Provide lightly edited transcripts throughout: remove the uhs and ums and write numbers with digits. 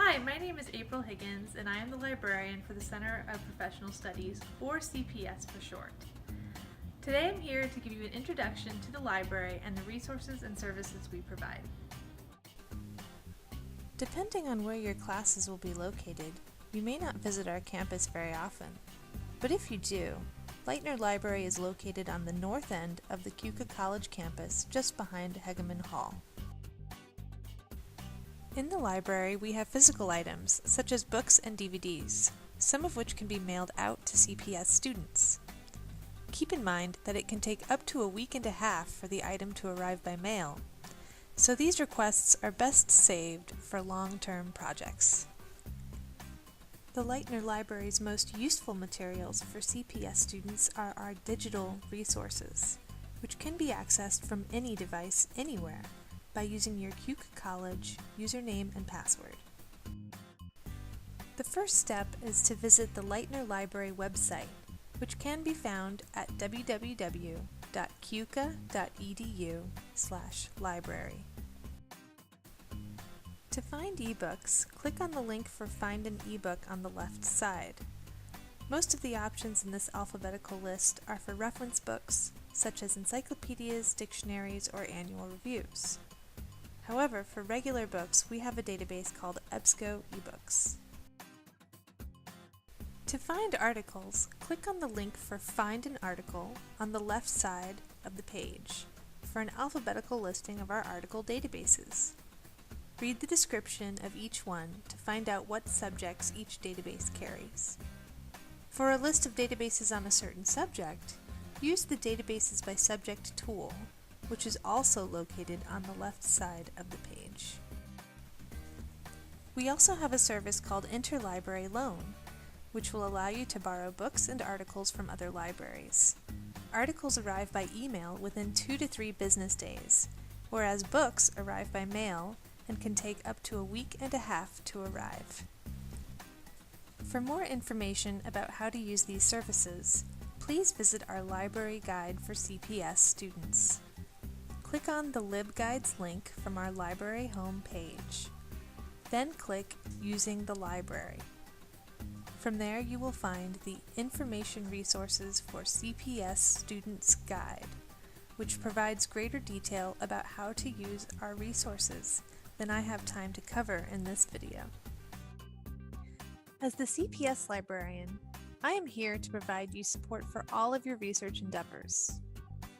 Hi, my name is April Higgins, and I am the librarian for the Center of Professional Studies, or CPS for short. Today I'm here to give you an introduction to the library and the resources and services we provide. Depending on where your classes will be located, you may not visit our campus very often. But if you do, Lightner Library is located on the north end of the Keuka College campus, just behind Higgins Hall. In the library, we have physical items, such as books and DVDs, some of which can be mailed out to CPS students. Keep in mind that it can take up to a week and a half for the item to arrive by mail, so these requests are best saved for long-term projects. The Lightner Library's most useful materials for CPS students are our digital resources, which can be accessed from any device anywhere by using your Keuka College username and password. The first step is to visit the Lightner Library website, which can be found at www.keuka.edu/library. To find ebooks, click on the link for Find an eBook on the left side. Most of the options in this alphabetical list are for reference books, such as encyclopedias, dictionaries, or annual reviews. However, for regular books, we have a database called EBSCO eBooks. To find articles, click on the link for Find an Article on the left side of the page for an alphabetical listing of our article databases. Read the description of each one to find out what subjects each database carries. For a list of databases on a certain subject, use the Databases by Subject tool, which is also located on the left side of the page. We also have a service called Interlibrary Loan, which will allow you to borrow books and articles from other libraries. Articles arrive by email within 2 to 3 business days, whereas books arrive by mail and can take up to a week and a half to arrive. For more information about how to use these services, please visit our library guide for CPS students. Click on the LibGuides link from our library home page. Then click Using the Library. From there you will find the Information Resources for CPS Students Guide, which provides greater detail about how to use our resources than I have time to cover in this video. As the CPS librarian, I am here to provide you support for all of your research endeavors.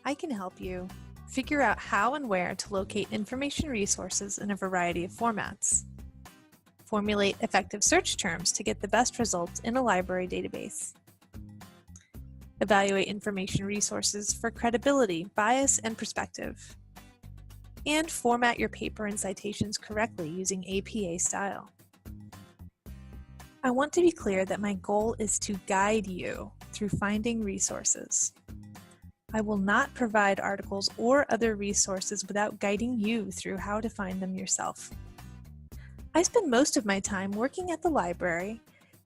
I can help you figure out how and where to locate information resources in a variety of formats, formulate effective search terms to get the best results in a library database, evaluate information resources for credibility, bias, and perspective, and format your paper and citations correctly using APA style. I want to be clear that my goal is to guide you through finding resources. I will not provide articles or other resources without guiding you through how to find them yourself. I spend most of my time working at the library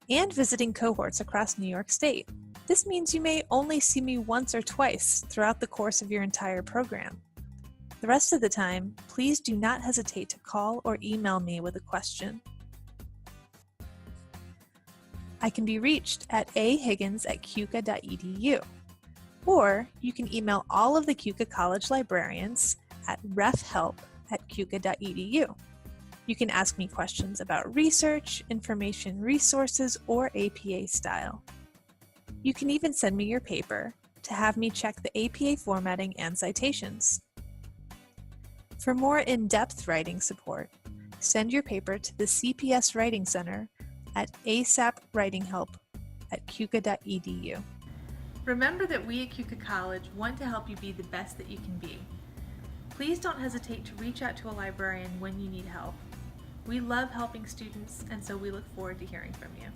and visiting cohorts across New York State. This means you may only see me once or twice throughout the course of your entire program. The rest of the time, please do not hesitate to call or email me with a question. I can be reached at ahiggins@keuka.edu, or you can email all of the Keuka College librarians at refhelp@keuka.edu. You can ask me questions about research, information resources, or APA style. You can even send me your paper to have me check the APA formatting and citations. For more in-depth writing support, send your paper to the CPS Writing Center at asapwritinghelp@keuka.edu. Remember that we at Keuka College want to help you be the best that you can be. Please don't hesitate to reach out to a librarian when you need help. We love helping students, and so we look forward to hearing from you.